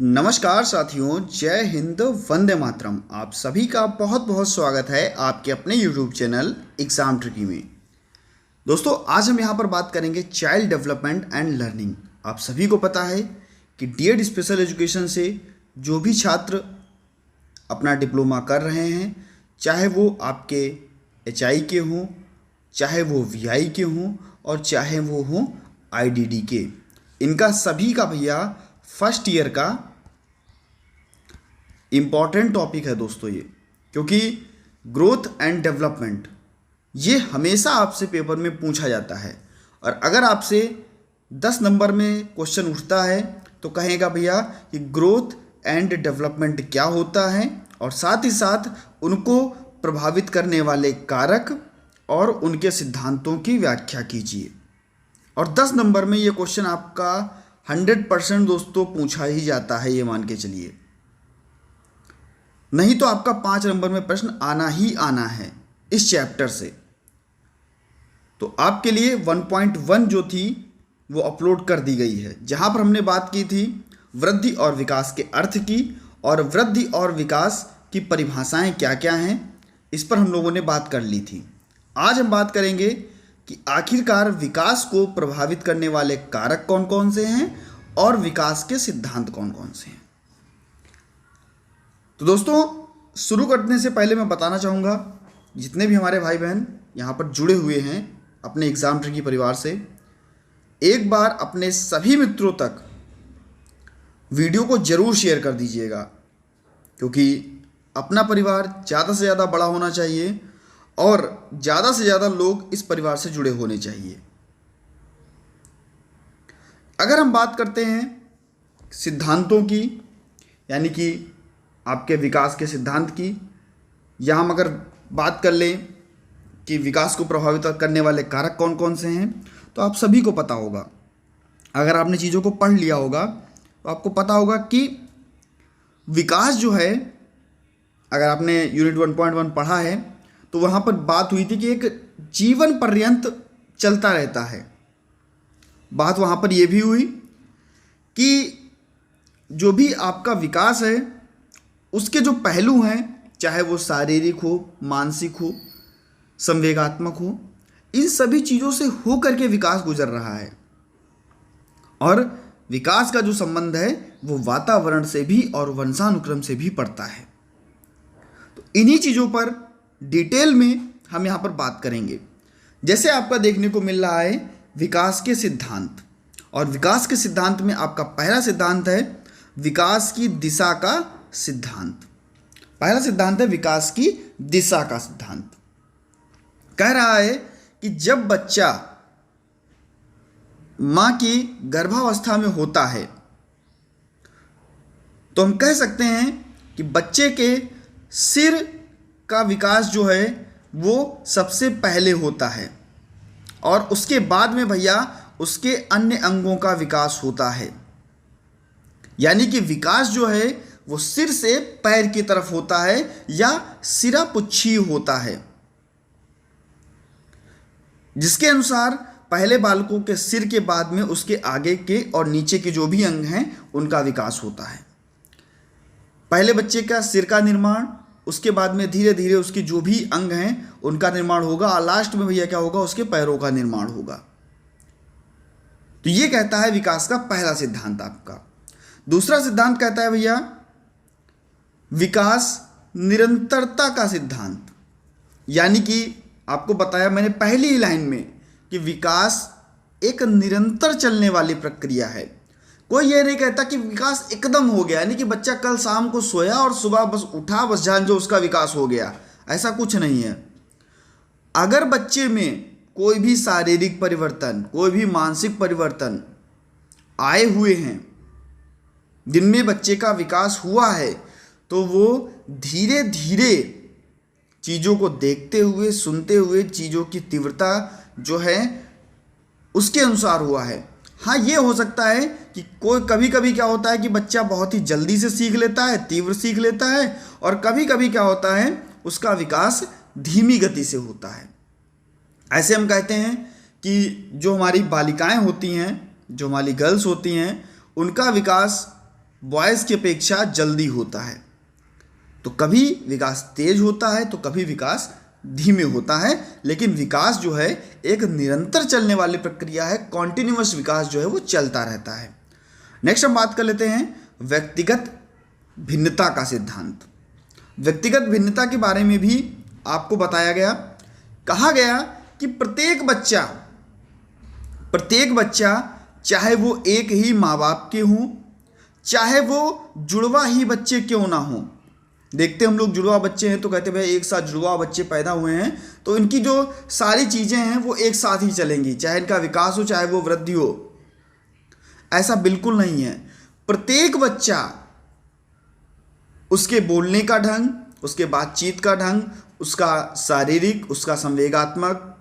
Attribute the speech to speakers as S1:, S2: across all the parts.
S1: नमस्कार साथियों, जय हिंद, वंदे मातरम। आप सभी का बहुत बहुत स्वागत है आपके अपने YouTube चैनल एग्जाम ट्रिकी में। दोस्तों, आज हम यहाँ पर बात करेंगे चाइल्ड डेवलपमेंट एंड लर्निंग। आप सभी को पता है कि डीएड स्पेशल एजुकेशन से जो भी छात्र अपना डिप्लोमा कर रहे हैं, चाहे वो आपके HI के हों, चाहे वो VI के हों और चाहे वो हों IDD के, इनका सभी का भैया फर्स्ट ईयर का इम्पॉर्टेंट टॉपिक है दोस्तों ये। क्योंकि ग्रोथ एंड डेवलपमेंट ये हमेशा आपसे पेपर में पूछा जाता है, और अगर आपसे 10 नंबर में क्वेश्चन उठता है तो कहेगा भैया कि ग्रोथ एंड डेवलपमेंट क्या होता है, और साथ ही साथ उनको प्रभावित करने वाले कारक और उनके सिद्धांतों की व्याख्या कीजिए। और 10 नंबर में ये क्वेश्चन आपका 100% दोस्तों पूछा ही जाता है, ये मान के चलिए। नहीं तो आपका 5 नंबर में प्रश्न आना ही आना है इस चैप्टर से। तो आपके लिए 1.1 जो थी वो अपलोड कर दी गई है, जहां पर हमने बात की थी वृद्धि और विकास के अर्थ की, और वृद्धि और विकास की परिभाषाएं क्या क्या हैं, इस पर हम लोगों ने बात कर ली थी। आज हम बात करेंगे कि आखिरकार विकास को प्रभावित करने वाले कारक कौन कौन से हैं और विकास के सिद्धांत कौन कौन से हैं। तो दोस्तों, शुरू करने से पहले मैं बताना चाहूँगा, जितने भी हमारे भाई बहन यहाँ पर जुड़े हुए हैं अपने एग्जाम ट्रिकी परिवार से, एक बार अपने सभी मित्रों तक वीडियो को ज़रूर शेयर कर दीजिएगा, क्योंकि अपना परिवार ज़्यादा से ज़्यादा बड़ा होना चाहिए और ज़्यादा से ज़्यादा लोग इस परिवार से जुड़े होने चाहिए। अगर हम बात करते हैं सिद्धांतों की, यानी कि आपके विकास के सिद्धांत की, या हम अगर बात कर लें कि विकास को प्रभावित करने वाले कारक कौन कौन से हैं, तो आप सभी को पता होगा। अगर आपने चीज़ों को पढ़ लिया होगा तो आपको पता होगा कि विकास जो है, अगर आपने यूनिट 1.1 पढ़ा है तो वहाँ पर बात हुई थी कि एक जीवन पर्यंत चलता रहता है। बात वहाँ पर यह भी हुई कि जो भी आपका विकास है उसके जो पहलू हैं, चाहे वो शारीरिक हो, मानसिक हो, संवेगात्मक हो, इन सभी चीज़ों से हो करके विकास गुजर रहा है। और विकास का जो संबंध है वो वातावरण से भी और वंशानुक्रम से भी पड़ता है। तो इन्हीं चीज़ों पर डिटेल में हम यहाँ पर बात करेंगे। जैसे आपका देखने को मिल रहा है विकास के सिद्धांत, और विकास के सिद्धांत में आपका पहला सिद्धांत है विकास की दिशा का सिद्धांत। पहला सिद्धांत है विकास की दिशा का सिद्धांत। कह रहा है कि जब बच्चा मां की गर्भावस्था में होता है तो हम कह सकते हैं कि बच्चे के सिर का विकास जो है वो सबसे पहले होता है, और उसके बाद में भैया उसके अन्य अंगों का विकास होता है। यानी कि विकास जो है वो सिर से पैर की तरफ होता है या सिरापुच्छी होता है, जिसके अनुसार पहले बालकों के सिर के बाद में उसके आगे के और नीचे के जो भी अंग हैं उनका विकास होता है। पहले बच्चे का सिर का निर्माण, उसके बाद में धीरे धीरे उसके जो भी अंग हैं उनका निर्माण होगा, और लास्ट में भैया क्या होगा, उसके पैरों का निर्माण होगा। तो ये कहता है विकास का पहला सिद्धांत आपका। दूसरा सिद्धांत कहता है भैया विकास निरंतरता का सिद्धांत। यानी कि आपको बताया मैंने पहली ही लाइन में कि विकास एक निरंतर चलने वाली प्रक्रिया है। कोई ये नहीं कहता कि विकास एकदम हो गया, यानी कि बच्चा कल शाम को सोया और सुबह बस उठा, बस जान जो उसका विकास हो गया, ऐसा कुछ नहीं है। अगर बच्चे में कोई भी शारीरिक परिवर्तन, कोई भी मानसिक परिवर्तन आए हुए हैं जिनमें बच्चे का विकास हुआ है, तो वो धीरे धीरे चीज़ों को देखते हुए, सुनते हुए, चीज़ों की तीव्रता जो है उसके अनुसार हुआ है। हाँ, ये हो सकता है कि कोई कभी कभी क्या होता है कि बच्चा बहुत ही जल्दी से सीख लेता है, तीव्र सीख लेता है, और कभी कभी क्या होता है उसका विकास धीमी गति से होता है। ऐसे हम कहते हैं कि जो हमारी बालिकाएं होती हैं, जो हमारी गर्ल्स होती हैं, उनका विकास बॉयज़ की अपेक्षा जल्दी होता है। तो कभी विकास तेज होता है तो कभी विकास धीमे होता है, लेकिन विकास जो है एक निरंतर चलने वाली प्रक्रिया है। कॉन्टिन्यूअस विकास जो है वो चलता रहता है। नेक्स्ट हम बात कर लेते हैं व्यक्तिगत भिन्नता का सिद्धांत। व्यक्तिगत भिन्नता के बारे में भी आपको बताया गया, कहा गया कि प्रत्येक बच्चा चाहे वो एक ही माँ बाप के हों, चाहे वो जुड़वा ही बच्चे क्यों ना हों। देखते हम लोग जुड़वा बच्चे हैं तो कहते भाई एक साथ जुड़वा बच्चे पैदा हुए हैं तो इनकी जो सारी चीज़ें हैं वो एक साथ ही चलेंगी, चाहे इनका विकास हो चाहे वो वृद्धि हो। ऐसा बिल्कुल नहीं है। प्रत्येक बच्चा, उसके बोलने का ढंग, उसके बातचीत का ढंग, उसका शारीरिक, उसका संवेगात्मक,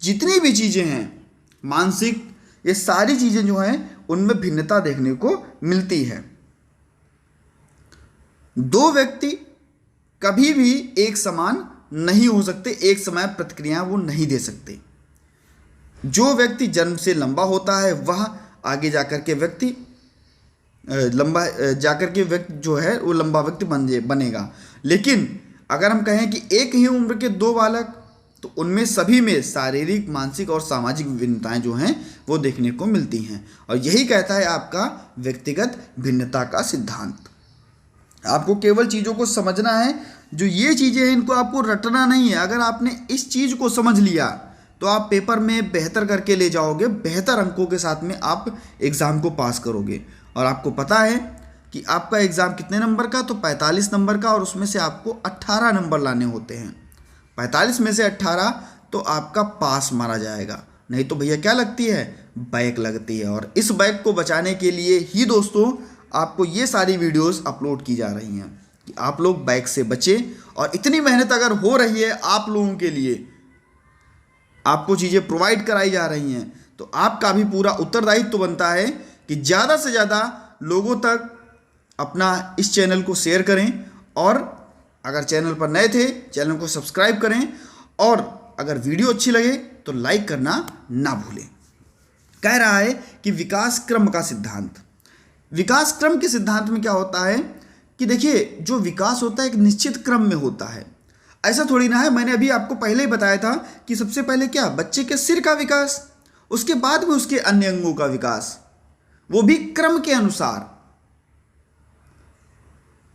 S1: जितनी भी चीज़ें हैं, मानसिक, ये सारी चीज़ें जो हैं उनमें भिन्नता देखने को मिलती है। दो व्यक्ति कभी भी एक समान नहीं हो सकते, एक समय प्रतिक्रिया वो नहीं दे सकते। जो व्यक्ति जन्म से लंबा होता है वह आगे जाकर के व्यक्ति जो है वो लंबा व्यक्ति बनेगा। लेकिन अगर हम कहें कि एक ही उम्र के दो बालक, तो उनमें सभी में शारीरिक, मानसिक और सामाजिक विभिन्नताएं जो हैं वो देखने को मिलती हैं। और यही कहता है आपका व्यक्तिगत भिन्नता का सिद्धांत। आपको केवल चीज़ों को समझना है, जो ये चीज़ें हैं इनको आपको रटना नहीं है। अगर आपने इस चीज़ को समझ लिया तो आप पेपर में बेहतर करके ले जाओगे, बेहतर अंकों के साथ में आप एग्ज़ाम को पास करोगे। और आपको पता है कि आपका एग्ज़ाम कितने नंबर का, तो 45 नंबर का, और उसमें से आपको 18 नंबर लाने होते हैं। 45 में से 18 तो आपका पास माना जाएगा, नहीं तो भैया क्या लगती है, बैक लगती है। और इस बैक को बचाने के लिए ही दोस्तों आपको ये सारी वीडियोस अपलोड की जा रही हैं कि आप लोग बैक से बचें। और इतनी मेहनत अगर हो रही है आप लोगों के लिए, आपको चीज़ें प्रोवाइड कराई जा रही हैं, तो आपका भी पूरा उत्तरदायित्व तो बनता है कि ज़्यादा से ज़्यादा लोगों तक अपना इस चैनल को शेयर करें। और अगर चैनल पर नए थे चैनल को सब्सक्राइब करें, और अगर वीडियो अच्छी लगे तो लाइक करना ना भूलें। कह रहा है कि विकास क्रम का सिद्धांत। विकास क्रम के सिद्धांत में क्या होता है कि देखिए, जो विकास होता है एक निश्चित क्रम में होता है। ऐसा थोड़ी ना है, मैंने अभी आपको पहले ही बताया था कि सबसे पहले क्या, बच्चे के सिर का विकास, उसके बाद में उसके अन्य अंगों का विकास, वो भी क्रम के अनुसार।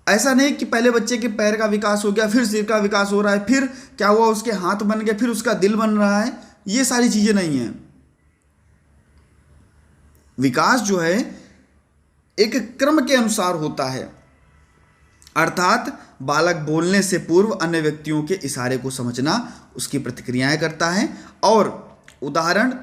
S1: ऐसा नहीं कि पहले बच्चे के पैर का विकास हो गया, फिर सिर का विकास हो रहा है, फिर क्या हुआ उसके हाथ बन गए, फिर उसका दिल बन रहा है। ये सारी चीजें नहीं है। विकास जो है एक क्रम के अनुसार होता है, अर्थात बालक बोलने से पूर्व अन्य व्यक्तियों के इशारे को समझना, उसकी प्रतिक्रियाएं करता है। और उदाहरण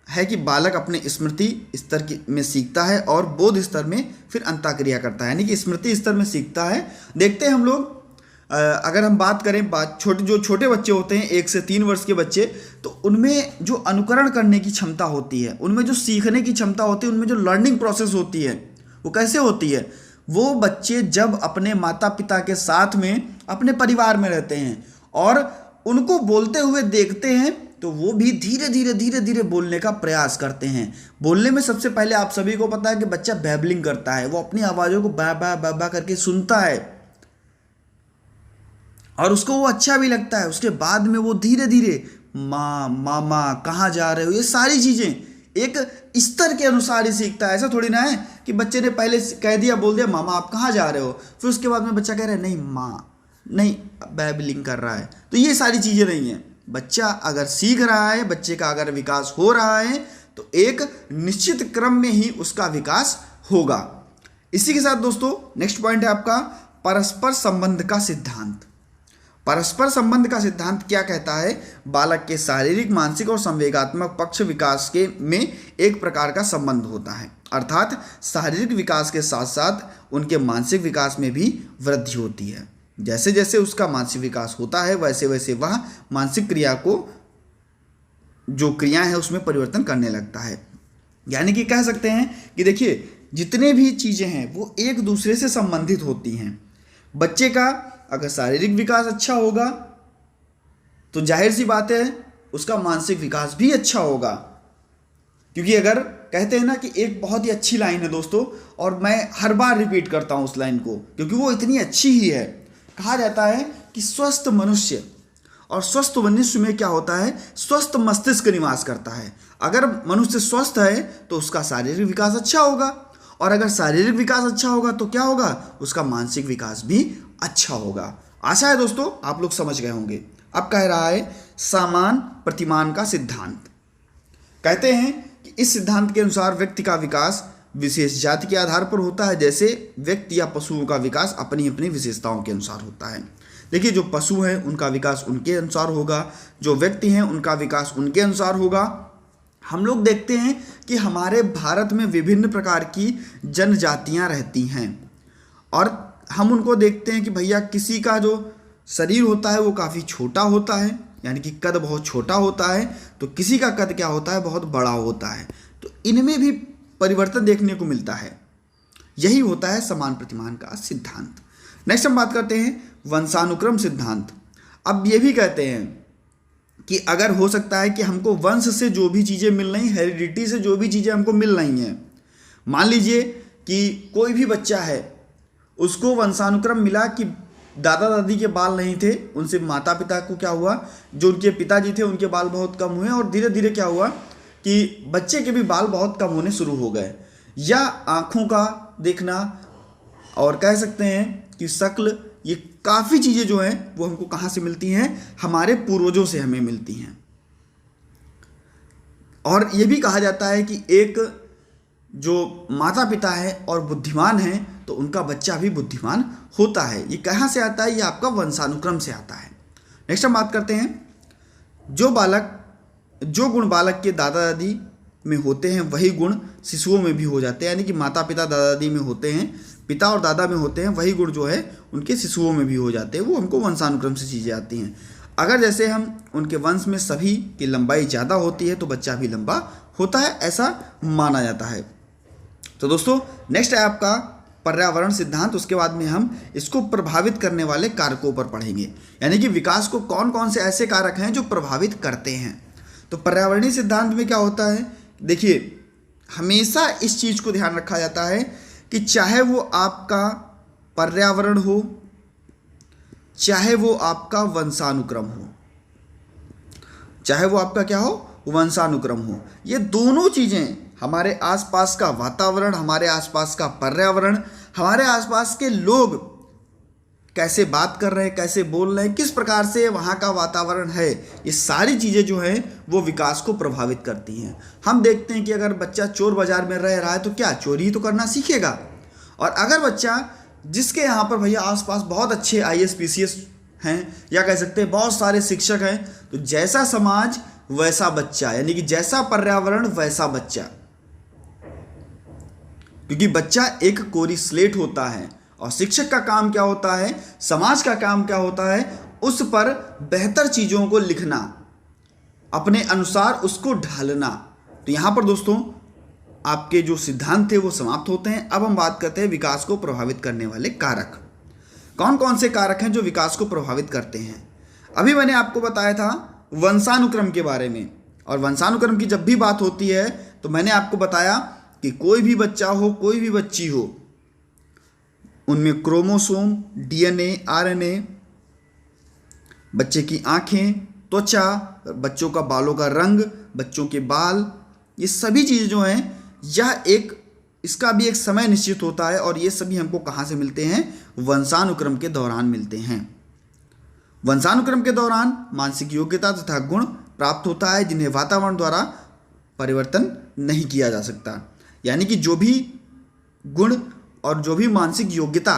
S1: है कि बालक अपने स्मृति स्तर में सीखता है और बोध स्तर में फिर अंतःक्रिया करता है, यानी कि स्मृति स्तर में सीखता है। देखते हैं हम लोग, अगर हम बात करें जो छोटे बच्चे होते हैं 1 से 3 वर्ष के बच्चे, तो उनमें जो अनुकरण करने की क्षमता होती है, उनमें जो सीखने की क्षमता होती है, उनमें जो लर्निंग प्रोसेस होती है वो कैसे होती है। वो बच्चे जब अपने माता पिता के साथ में अपने परिवार में रहते हैं और उनको बोलते हुए देखते हैं, तो वो भी धीरे धीरे बोलने का प्रयास करते हैं। बोलने में सबसे पहले आप सभी को पता है कि बच्चा बैबलिंग करता है, वो अपनी आवाज़ों को बा बा बा बा करके सुनता है और उसको वो अच्छा भी लगता है। उसके बाद में वो धीरे धीरे माँ, मामा, कहाँ जा रहे हो, ये सारी चीज़ें एक स्तर के अनुसार ही सीखता है। ऐसा थोड़ी ना है कि बच्चे ने पहले कह दिया, बोल दिया मामा आप कहाँ जा रहे हो, फिर उसके बाद में बच्चा कह रहा है नहीं माँ, नहीं बैबलिंग कर रहा है। तो ये सारी चीज़ें नहीं है। बच्चा अगर सीख रहा है, बच्चे का अगर विकास हो रहा है, तो एक निश्चित क्रम में ही उसका विकास होगा। इसी के साथ दोस्तों नेक्स्ट पॉइंट है आपका परस्पर संबंध का सिद्धांत। परस्पर संबंध का सिद्धांत क्या कहता है, बालक के शारीरिक, मानसिक और संवेगात्मक पक्ष विकास के में एक प्रकार का संबंध होता है, अर्थात शारीरिक विकास के साथ साथ उनके मानसिक विकास में भी वृद्धि होती है। जैसे जैसे उसका मानसिक विकास होता है वैसे वैसे वह मानसिक क्रिया को, जो क्रिया है उसमें परिवर्तन करने लगता है। यानी कि कह सकते हैं कि देखिए, जितने भी चीज़ें हैं वो एक दूसरे से संबंधित होती हैं। बच्चे का अगर शारीरिक विकास अच्छा होगा तो जाहिर सी बात है उसका मानसिक विकास भी अच्छा होगा, क्योंकि अगर कहते हैं ना कि एक बहुत ही अच्छी लाइन है दोस्तों, और मैं हर बार रिपीट करता हूँ उस लाइन को क्योंकि वो इतनी अच्छी ही है। कहा जाता है कि स्वस्थ मनुष्य, और स्वस्थ मनुष्य में क्या होता है, स्वस्थ मस्तिष्क निवास करता है। अगर मनुष्य स्वस्थ है तो उसका शारीरिक विकास अच्छा होगा, और अगर शारीरिक विकास अच्छा होगा तो क्या होगा, उसका मानसिक विकास भी अच्छा होगा। आशा है दोस्तों आप लोग समझ गए होंगे। अब कह रहा है सामान प्रतिमान का सिद्धांत। कहते हैं कि इस सिद्धांत के अनुसार व्यक्ति का विकास विशेष जाति के आधार पर होता है, जैसे व्यक्ति या पशुओं का विकास अपनी अपनी विशेषताओं के अनुसार होता है। देखिए, जो पशु हैं उनका विकास उनके अनुसार होगा, जो व्यक्ति हैं उनका विकास उनके अनुसार होगा। हम लोग देखते हैं कि हमारे भारत में विभिन्न प्रकार की जनजातियां रहती हैं, और हम उनको देखते हैं कि भैया किसी का जो शरीर होता है वो काफ़ी छोटा होता है, यानी कि कद बहुत छोटा होता है, तो किसी का कद क्या होता है, बहुत बड़ा होता है। तो इनमें भी परिवर्तन देखने को मिलता है। यही होता है समान प्रतिमान का सिद्धांत। नेक्स्ट हम बात करते हैं वंशानुक्रम सिद्धांत। अब ये भी कहते हैं कि अगर हो सकता है कि हमको वंश से जो भी चीज़ें मिल रही, हेरिडिटी से जो भी चीज़ें हमको मिल रही हैं, मान लीजिए कि कोई भी बच्चा है, उसको वंशानुक्रम मिला कि दादा दादी के बाल नहीं थे, उनसे माता पिता को क्या हुआ, जो उनके पिताजी थे उनके बाल बहुत कम हुए, और धीरे धीरे क्या हुआ कि बच्चे के भी बाल बहुत कम होने शुरू हो गए। या आँखों का देखना, और कह सकते हैं कि शक्ल, ये काफ़ी चीज़ें जो हैं वो हमको कहाँ से मिलती हैं, हमारे पूर्वजों से हमें मिलती हैं। और ये भी कहा जाता है कि एक जो माता पिता है और बुद्धिमान है तो उनका बच्चा भी बुद्धिमान होता है। ये कहाँ से आता है, ये आपका वंशानुक्रम से आता है। नेक्स्ट हम बात करते हैं जो गुण बालक के दादा दादी में होते हैं वही गुण शिशुओं में भी हो जाते हैं, यानी कि माता पिता दादा दादी में होते हैं, पिता और दादा में होते हैं, वही गुण जो है उनके शिशुओं में भी हो जाते हैं। वो हमको वंशानुक्रम से चीज़ें आती हैं। अगर जैसे हम उनके वंश में सभी की लंबाई ज़्यादा होती है तो बच्चा भी लंबा होता है, ऐसा माना जाता है। तो दोस्तों नेक्स्ट है आपका पर्यावरण सिद्धांत। उसके बाद में हम इसको प्रभावित करने वाले कारकों पर पढ़ेंगे, यानी कि विकास को कौन कौन से ऐसे कारक हैं जो प्रभावित करते हैं। तो पर्यावरणीय सिद्धांत में क्या होता है, देखिए हमेशा इस चीज़ को ध्यान रखा जाता है कि चाहे वो आपका पर्यावरण हो, चाहे वो आपका वंशानुक्रम हो, चाहे वो आपका क्या हो, वंशानुक्रम हो, ये दोनों चीज़ें, हमारे आसपास का वातावरण, हमारे आसपास का पर्यावरण, हमारे आसपास के लोग कैसे बात कर रहे हैं, कैसे बोल रहे हैं, किस प्रकार से वहाँ का वातावरण है, ये सारी चीज़ें जो हैं वो विकास को प्रभावित करती हैं। हम देखते हैं कि अगर बच्चा चोर बाजार में रह रहा है तो क्या चोरी तो करना सीखेगा, और अगर बच्चा जिसके यहाँ पर भैया आसपास बहुत अच्छे IAS PCS हैं, या कह सकते हैं बहुत सारे शिक्षक हैं, तो जैसा समाज वैसा बच्चा, यानी कि जैसा पर्यावरण वैसा बच्चा, क्योंकि बच्चा एक कोरी स्लेट होता है, और शिक्षक का काम क्या होता है, समाज का काम क्या होता है, उस पर बेहतर चीज़ों को लिखना, अपने अनुसार उसको ढालना। तो यहाँ पर दोस्तों आपके जो सिद्धांत थे वो समाप्त होते हैं। अब हम बात करते हैं विकास को प्रभावित करने वाले कारक। कौन कौन से कारक हैं जो विकास को प्रभावित करते हैं। अभी मैंने आपको बताया था वंशानुक्रम के बारे में, और वंशानुक्रम की जब भी बात होती है तो मैंने आपको बताया कि कोई भी बच्चा हो, कोई भी बच्ची हो, उनमें क्रोमोसोम, DNA, RNA, बच्चे की आँखें, त्वचा, बच्चों का बालों का रंग, बच्चों के बाल, ये सभी चीज़ें जो हैं, यह इसका भी एक समय निश्चित होता है, और ये सभी हमको कहाँ से मिलते हैं, वंशानुक्रम के दौरान मिलते हैं। वंशानुक्रम के दौरान मानसिक योग्यता तथा गुण प्राप्त होता है जिन्हें वातावरण द्वारा परिवर्तन नहीं किया जा सकता। यानी कि जो भी गुण और जो भी मानसिक योग्यता,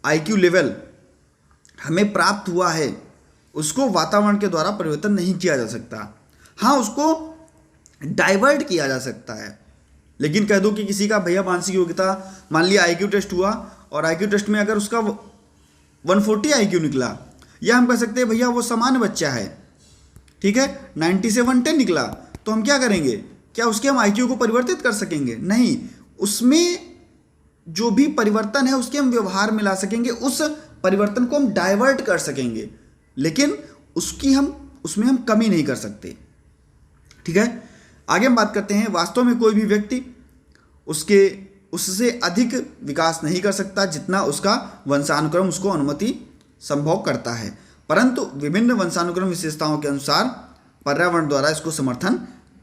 S1: IQ लेवल हमें प्राप्त हुआ है, उसको वातावरण के द्वारा परिवर्तन नहीं किया जा सकता। हाँ, उसको डाइवर्ट किया जा सकता है, लेकिन कह दो कि किसी का भैया मानसिक योग्यता, मान लिया IQ टेस्ट हुआ, और IQ टेस्ट में अगर उसका 140 IQ निकला, या हम कह सकते हैं भैया वो सामान्य बच्चा है, ठीक है, 90 से 110 निकला, तो हम क्या करेंगे, क्या उसके हम IQ को परिवर्तित कर सकेंगे? नहीं, उसमें जो भी परिवर्तन है उसके हम व्यवहार में ला सकेंगे, उस परिवर्तन को हम डाइवर्ट कर सकेंगे, लेकिन उसमें हम कमी नहीं कर सकते, ठीक है। आगे हम बात करते हैं, वास्तव में कोई भी व्यक्ति उससे अधिक विकास नहीं कर सकता जितना उसका वंशानुक्रम उसको अनुमति संभव करता है, परंतु विभिन्न वंशानुक्रम विशेषताओं के अनुसार पर्यावरण द्वारा इसको समर्थन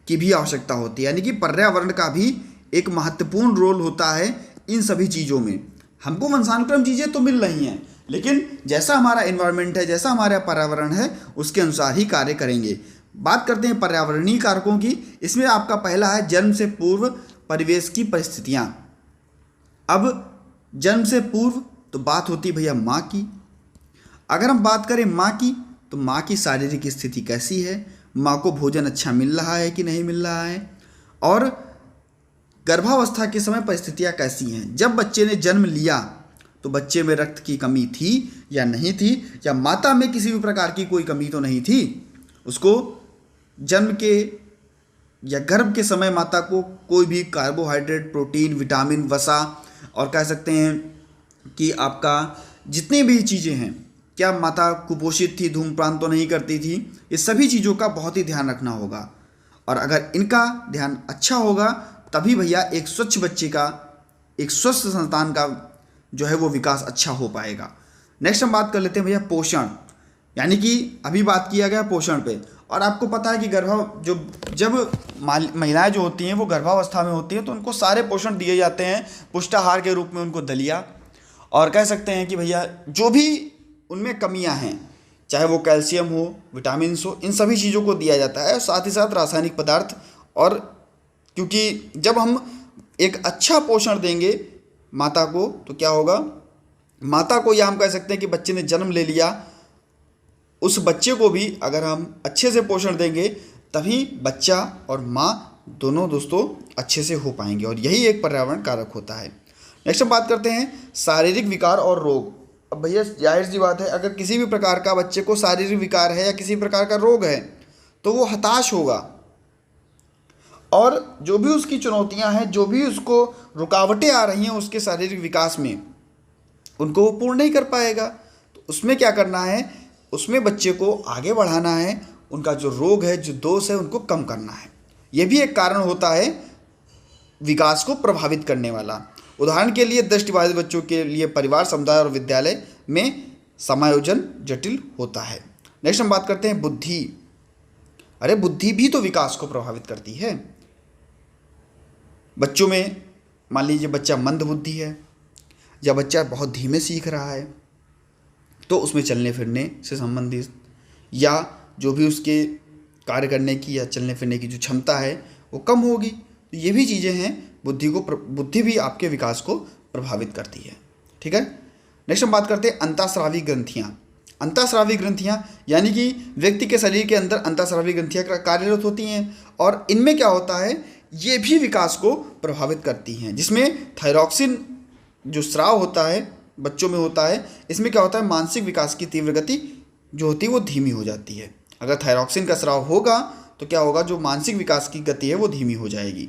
S1: की भी आवश्यकता होती है। यानी कि पर्यावरण का भी एक महत्वपूर्ण रोल होता है इन सभी चीज़ों में। हमको वंशानुक्रम चीज़ें तो मिल रही हैं, लेकिन जैसा हमारा एनवायरनमेंट है, जैसा हमारा पर्यावरण है, उसके अनुसार ही कार्य करेंगे। बात करते हैं पर्यावरणीय कारकों की। इसमें आपका पहला है जन्म से पूर्व परिवेश की परिस्थितियाँ। अब जन्म से पूर्व तो बात होती है भैया माँ की। अगर हम बात करें माँ की, तो माँ की शारीरिक स्थिति कैसी है, माँ को भोजन अच्छा मिल रहा है कि नहीं मिल रहा है, और गर्भावस्था के समय परिस्थितियाँ कैसी हैं। जब बच्चे ने जन्म लिया तो बच्चे में रक्त की कमी थी या नहीं थी, या माता में किसी भी प्रकार की कोई कमी तो नहीं थी। उसको जन्म के या गर्भ के समय माता को कोई भी कार्बोहाइड्रेट, प्रोटीन, विटामिन, वसा और कह सकते हैं कि आपका जितनी भी चीज़ें हैं, क्या माता कुपोषित थी, धूम्रपान तो नहीं करती थी, ये सभी चीज़ों का बहुत ही ध्यान रखना होगा। और अगर इनका ध्यान अच्छा होगा तभी भैया एक स्वच्छ बच्चे का, एक स्वस्थ संतान का जो है वो विकास अच्छा हो पाएगा। नेक्स्ट हम बात कर लेते हैं भैया पोषण। यानी कि अभी बात किया गया पोषण पे, और आपको पता है कि जब महिलाएं जो होती हैं वो गर्भावस्था में होती हैं तो उनको सारे पोषण दिए जाते हैं पुष्टाहार के रूप में, उनको दलिया, और कह सकते हैं कि भैया जो भी उनमें कमियां हैं, चाहे वो कैल्शियम हो, विटामिन्स हो, इन सभी चीज़ों को दिया जाता है, साथ ही साथ रासायनिक पदार्थ। और क्योंकि जब हम एक अच्छा पोषण देंगे माता को तो क्या होगा, माता को, या हम कह सकते हैं कि बच्चे ने जन्म ले लिया, उस बच्चे को भी अगर हम अच्छे से पोषण देंगे तभी बच्चा और माँ दोनों दोस्तों अच्छे से हो पाएंगे, और यही एक पर्यावरण कारक होता है। नेक्स्ट हम बात करते हैं शारीरिक विकार और रोग। अब भैया जाहिर सी बात है, अगर किसी भी प्रकार का बच्चे को शारीरिक विकार है या किसी प्रकार का रोग है तो वो हताश होगा, और जो भी उसकी चुनौतियां हैं, जो भी उसको रुकावटें आ रही हैं उसके शारीरिक विकास में, उनको वो पूर्ण नहीं कर पाएगा। तो उसमें क्या करना है, उसमें बच्चे को आगे बढ़ाना है, उनका जो रोग है, जो दोष है, उनको कम करना है। ये भी एक कारण होता है विकास को प्रभावित करने वाला। उदाहरण के लिए दृष्टिबाधित बच्चों के लिए परिवार, समुदाय और विद्यालय में समायोजन जटिल होता है। नेक्स्ट हम बात करते हैं बुद्धि। अरे बुद्धि भी तो विकास को प्रभावित करती है। बच्चों में मान लीजिए बच्चा मंद बुद्धि है, या बच्चा बहुत धीमे सीख रहा है, तो उसमें चलने फिरने से संबंधित या जो भी उसके कार्य करने की या चलने फिरने की जो क्षमता है वो कम होगी। तो ये भी चीज़ें हैं, बुद्धि भी आपके विकास को प्रभावित करती है। ठीक है। नेक्स्ट हम बात करते हैं अंतःस्रावी ग्रंथियाँ। अंतःस्रावी ग्रंथियाँ यानी कि व्यक्ति के शरीर के अंदर अंतःस्रावी ग्रंथियाँ कार्यरत होती हैं, और इनमें क्या होता है, ये भी विकास को प्रभावित करती हैं, जिसमें थायरॉक्सिन जो स्राव होता है बच्चों में होता है, इसमें क्या होता है, मानसिक विकास की तीव्र गति जो होती है वो धीमी हो जाती है। अगर थायरॉक्सिन का स्राव होगा तो क्या होगा, जो मानसिक विकास की गति है वो धीमी हो जाएगी।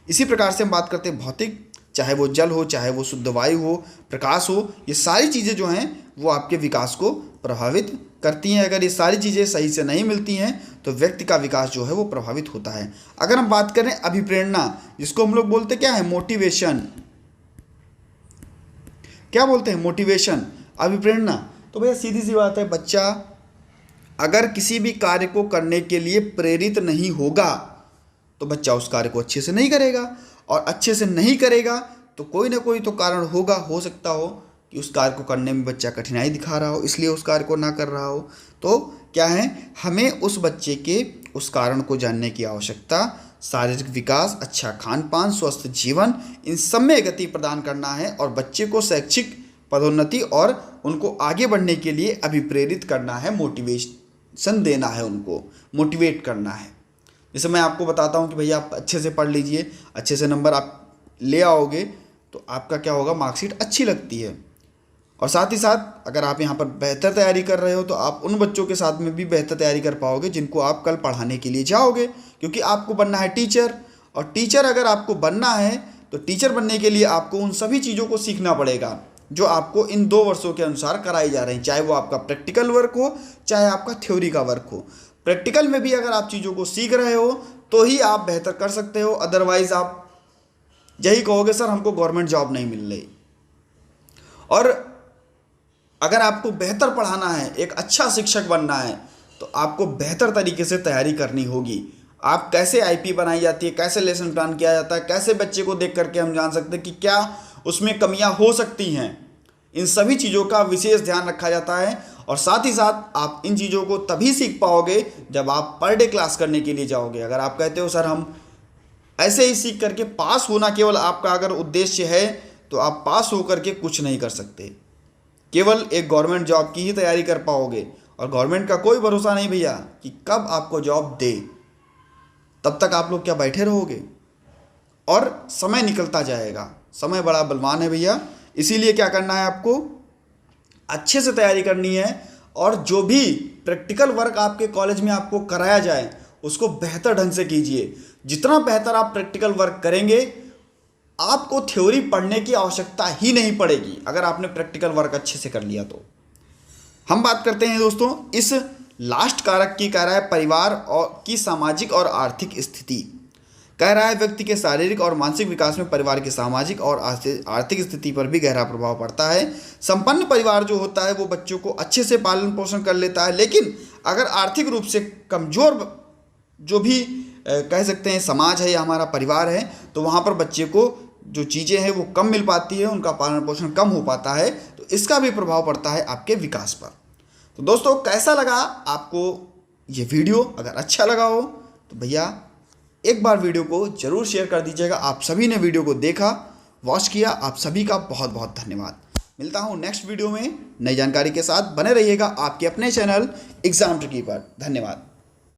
S1: इसी प्रकार से हम बात करते हैं भौतिक, चाहे वो जल हो, चाहे वो शुद्ध वायु हो, प्रकाश हो, ये सारी चीज़ें जो हैं वो आपके विकास को प्रभावित करती हैं। अगर ये सारी चीज़ें सही से नहीं मिलती हैं तो व्यक्ति का विकास जो है वो प्रभावित होता है। अगर हम बात करें अभिप्रेरणा, जिसको हम लोग बोलते क्या है, मोटिवेशन, क्या बोलते हैं, मोटिवेशन, अभिप्रेरणा। तो भैया सीधी सी बात है, बच्चा अगर किसी भी कार्य को करने के लिए प्रेरित नहीं होगा तो बच्चा उस कार्य को अच्छे से नहीं करेगा, और अच्छे से नहीं करेगा तो कोई ना कोई तो कारण होगा, हो सकता हो कि उस कार्य को करने में बच्चा कठिनाई दिखा रहा हो, इसलिए उस कार्य को ना कर रहा हो। तो क्या है, हमें उस बच्चे के उस कारण को जानने की आवश्यकता। शारीरिक विकास, अच्छा खान पान, स्वस्थ जीवन, इन सब में गति प्रदान करना है, और बच्चे को शैक्षिक पदोन्नति और उनको आगे बढ़ने के लिए अभिप्रेरित करना है, मोटिवेशन देना है, उनको मोटिवेट करना है। जैसे मैं आपको बताता हूँ कि भैया आप अच्छे से पढ़ लीजिए, अच्छे से नंबर आप ले आओगे तो आपका क्या होगा, मार्कशीट अच्छी लगती है। और साथ ही साथ अगर आप यहाँ पर बेहतर तैयारी कर रहे हो तो आप उन बच्चों के साथ में भी बेहतर तैयारी कर पाओगे जिनको आप कल पढ़ाने के लिए जाओगे, क्योंकि आपको बनना है टीचर। और टीचर अगर आपको बनना है तो टीचर बनने के लिए आपको उन सभी चीज़ों को सीखना पड़ेगा जो आपको इन 2 वर्षों के अनुसार कराई जा रही हैं, चाहे वो आपका प्रैक्टिकल वर्क हो, चाहे आपका थ्योरी का वर्क हो। प्रैक्टिकल में भी अगर आप चीज़ों को सीख रहे हो तो ही आप बेहतर कर सकते हो, अदरवाइज आप यही कहोगे सर हमको गवर्नमेंट जॉब नहीं मिल रही। और अगर आपको बेहतर पढ़ाना है, एक अच्छा शिक्षक बनना है, तो आपको बेहतर तरीके से तैयारी करनी होगी। आप कैसे आईपी बनाई जाती है, कैसे लेसन प्लान किया जाता है, कैसे बच्चे को देख करके हम जान सकते हैं कि क्या उसमें कमियां हो सकती हैं, इन सभी चीज़ों का विशेष ध्यान रखा जाता है। और साथ ही साथ आप इन चीज़ों को तभी सीख पाओगे जब आप पर डे क्लास करने के लिए जाओगे। अगर आप कहते हो सर हम ऐसे ही सीख करके पास होना केवल आपका अगर उद्देश्य है, तो आप पास होकर के कुछ नहीं कर सकते, केवल एक गवर्नमेंट जॉब की ही तैयारी कर पाओगे। और गवर्नमेंट का कोई भरोसा नहीं भैया कि कब आपको जॉब दे, तब तक आप लोग क्या बैठे रहोगे, और समय निकलता जाएगा। समय बड़ा बलवान है भैया, इसीलिए क्या करना है आपको, अच्छे से तैयारी करनी है। और जो भी प्रैक्टिकल वर्क आपके कॉलेज में आपको कराया जाए उसको बेहतर ढंग से कीजिए। जितना बेहतर आप प्रैक्टिकल वर्क करेंगे, आपको थ्योरी पढ़ने की आवश्यकता ही नहीं पड़ेगी अगर आपने प्रैक्टिकल वर्क अच्छे से कर लिया तो। हम बात करते हैं दोस्तों इस लास्ट कारक की, कह रहा है परिवार और की सामाजिक और आर्थिक स्थिति। कह रहा है व्यक्ति के शारीरिक और मानसिक विकास में परिवार की सामाजिक और आर्थिक स्थिति पर भी गहरा प्रभाव पड़ता है। संपन्न परिवार जो होता है वो बच्चों को अच्छे से पालन पोषण कर लेता है, लेकिन अगर आर्थिक रूप से कमज़ोर जो भी कह सकते हैं समाज है या हमारा परिवार है, तो वहाँ पर बच्चे को जो चीज़ें हैं वो कम मिल पाती है, उनका पालन पोषण कम हो पाता है, तो इसका भी प्रभाव पड़ता है आपके विकास पर। तो दोस्तों कैसा लगा आपको ये वीडियो? अगर अच्छा लगा हो तो भैया एक बार वीडियो को ज़रूर शेयर कर दीजिएगा। आप सभी ने वीडियो को देखा, वॉच किया, आप सभी का बहुत बहुत धन्यवाद। मिलता हूँ नेक्स्ट वीडियो में नई जानकारी के साथ। बने रहिएगा आपके अपने चैनल एग्जाम ट्रिकी पर। धन्यवाद।